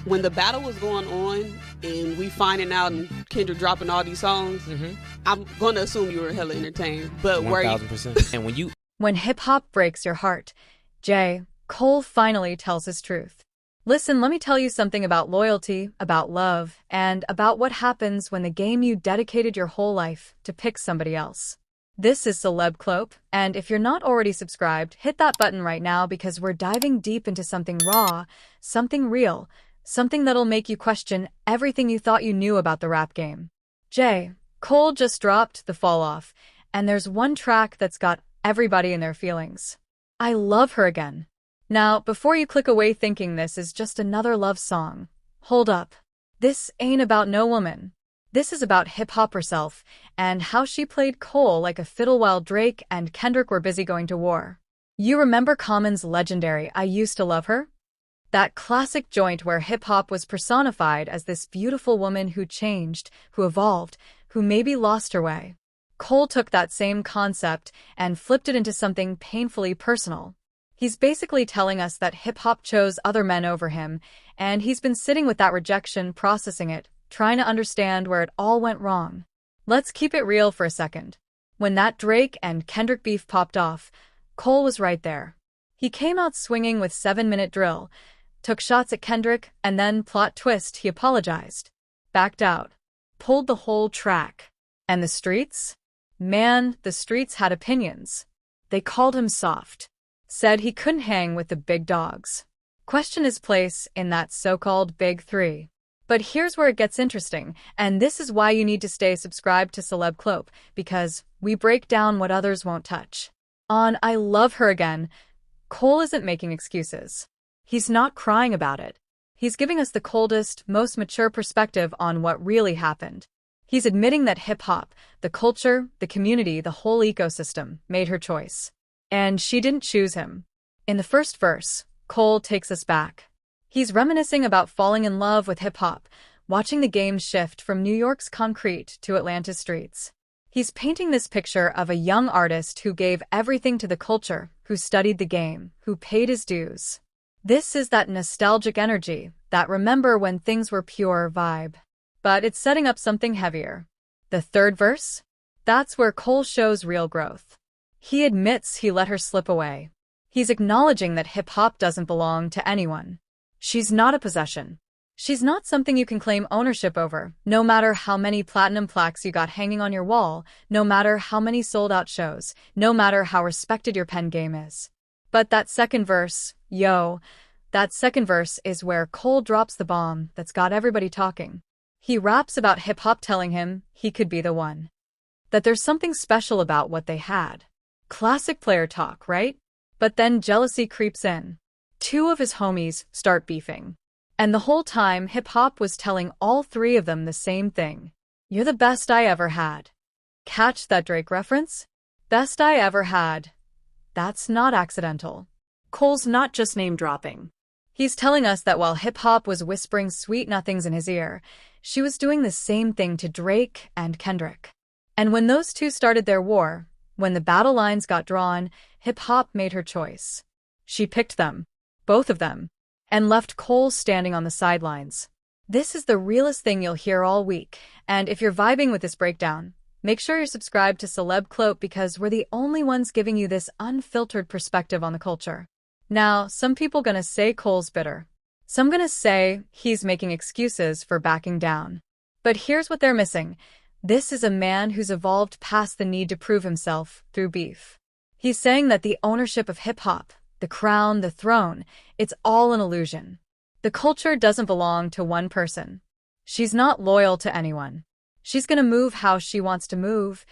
When the battle was going on and we finding out and Kendrick dropping all these songs, I'm going to assume you were hella entertained. But were you? 1000%. And When hip-hop breaks your heart, Jay, Cole finally tells his truth. Listen, let me tell you something about loyalty, about love, and about what happens when the game you dedicated your whole life to pick somebody else. This is Celeb Clope, and if you're not already subscribed, hit that button right now because we're diving deep into something raw, something real, something that'll make you question everything you thought you knew about the rap game. Jay, Cole just dropped The Fall Off, and there's one track that's got everybody in their feelings. I Love Her Again. Now, before you click away thinking this is just another love song, hold up. This ain't about no woman. This is about hip-hop herself, and how she played Cole like a fiddle while Drake and Kendrick were busy going to war. You remember Common's legendary I Used to Love Her? That classic joint where hip-hop was personified as this beautiful woman who changed, who evolved, who maybe lost her way. Cole took that same concept and flipped it into something painfully personal. He's basically telling us that hip-hop chose other men over him, and he's been sitting with that rejection, processing it, trying to understand where it all went wrong. Let's keep it real for a second. When that Drake and Kendrick beef popped off, Cole was right there. He came out swinging with 7-minute drill, took shots at Kendrick, and then, plot twist, he apologized. Backed out. Pulled the whole track. And the streets? Man, the streets had opinions. They called him soft. Said he couldn't hang with the big dogs. Questioned his place in that so-called Big Three. But here's where it gets interesting, and this is why you need to stay subscribed to Celeb Clope, because we break down what others won't touch. On I Love Her Again, Cole isn't making excuses. He's not crying about it. He's giving us the coldest, most mature perspective on what really happened. He's admitting that hip-hop, the culture, the community, the whole ecosystem, made her choice. And she didn't choose him. In the first verse, Cole takes us back. He's reminiscing about falling in love with hip-hop, watching the game shift from New York's concrete to Atlanta's streets. He's painting this picture of a young artist who gave everything to the culture, who studied the game, who paid his dues. This is that nostalgic energy, that remember when things were pure vibe. But it's setting up something heavier. The third verse? That's where Cole shows real growth. He admits he let her slip away. He's acknowledging that hip-hop doesn't belong to anyone. She's not a possession. She's not something you can claim ownership over, no matter how many platinum plaques you got hanging on your wall, no matter how many sold-out shows, no matter how respected your pen game is. But that second verse, that second verse is where Cole drops the bomb that's got everybody talking. He raps about hip-hop telling him he could be the one. That there's something special about what they had. Classic player talk, right? But then jealousy creeps in. Two of his homies start beefing. And the whole time, hip-hop was telling all three of them the same thing. You're the best I ever had. Catch that Drake reference? Best I ever had. That's not accidental. Cole's not just name-dropping. He's telling us that while hip-hop was whispering sweet nothings in his ear, she was doing the same thing to Drake and Kendrick. And when those two started their war, when the battle lines got drawn, hip-hop made her choice. She picked them. Both of them. And left Cole standing on the sidelines. This is the realest thing you'll hear all week, and if you're vibing with this breakdown, make sure you're subscribed to Celeb Clope because we're the only ones giving you this unfiltered perspective on the culture. Now, some people gonna say Cole's bitter. Some gonna say he's making excuses for backing down. But here's what they're missing. This is a man who's evolved past the need to prove himself through beef. He's saying that the ownership of hip-hop, the crown, the throne, it's all an illusion. The culture doesn't belong to one person. She's not loyal to anyone. She's gonna move how she wants to move,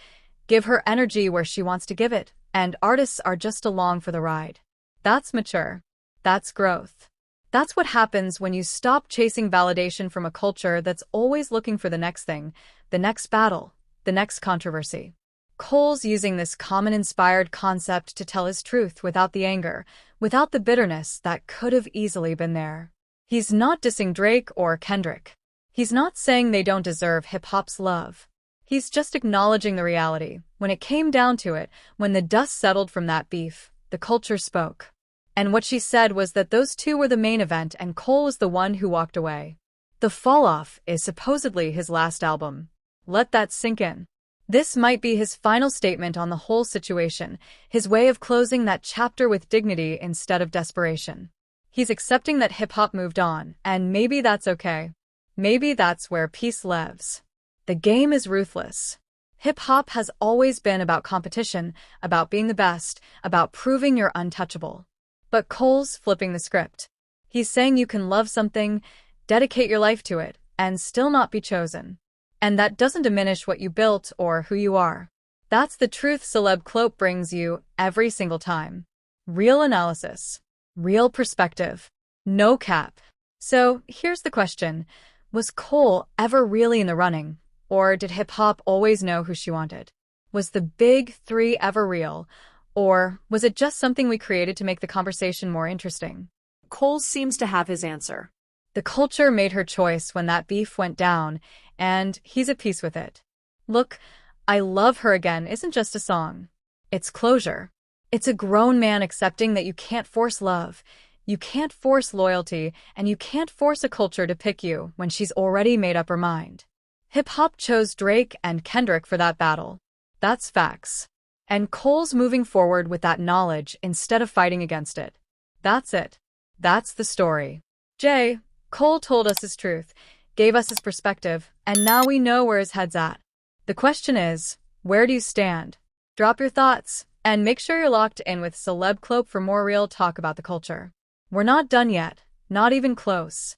give her energy where she wants to give it, and artists are just along for the ride. That's mature. That's growth. That's what happens when you stop chasing validation from a culture that's always looking for the next thing, the next battle, the next controversy. Cole's using this common-inspired concept to tell his truth without the anger, without the bitterness that could have easily been there. He's not dissing Drake or Kendrick. He's not saying they don't deserve hip-hop's love. He's just acknowledging the reality. When it came down to it, when the dust settled from that beef, the culture spoke. And what she said was that those two were the main event and Cole was the one who walked away. The Falloff is supposedly his last album. Let that sink in. This might be his final statement on the whole situation, his way of closing that chapter with dignity instead of desperation. He's accepting that hip-hop moved on, and maybe that's okay. Maybe that's where peace lives. The game is ruthless. Hip-hop has always been about competition, about being the best, about proving you're untouchable. But Cole's flipping the script. He's saying you can love something, dedicate your life to it, and still not be chosen. And that doesn't diminish what you built or who you are. That's the truth Celeb Clope brings you every single time. Real analysis. Real perspective. No cap. So, here's the question. Was Cole ever really in the running? Or did hip-hop always know who she wanted? Was the big three ever real? Or was it just something we created to make the conversation more interesting? Cole seems to have his answer. The culture made her choice when that beef went down, and he's at peace with it. Look, I Love Her Again isn't just a song. It's closure. It's a grown man accepting that you can't force love, you can't force loyalty, and you can't force a culture to pick you when she's already made up her mind. Hip-hop chose Drake and Kendrick for that battle. That's facts. And Cole's moving forward with that knowledge instead of fighting against it. That's it. That's the story. Jay, Cole told us his truth, gave us his perspective, and now we know where his head's at. The question is, where do you stand? Drop your thoughts, and make sure you're locked in with Celeb Clope for more real talk about the culture. We're not done yet, not even close.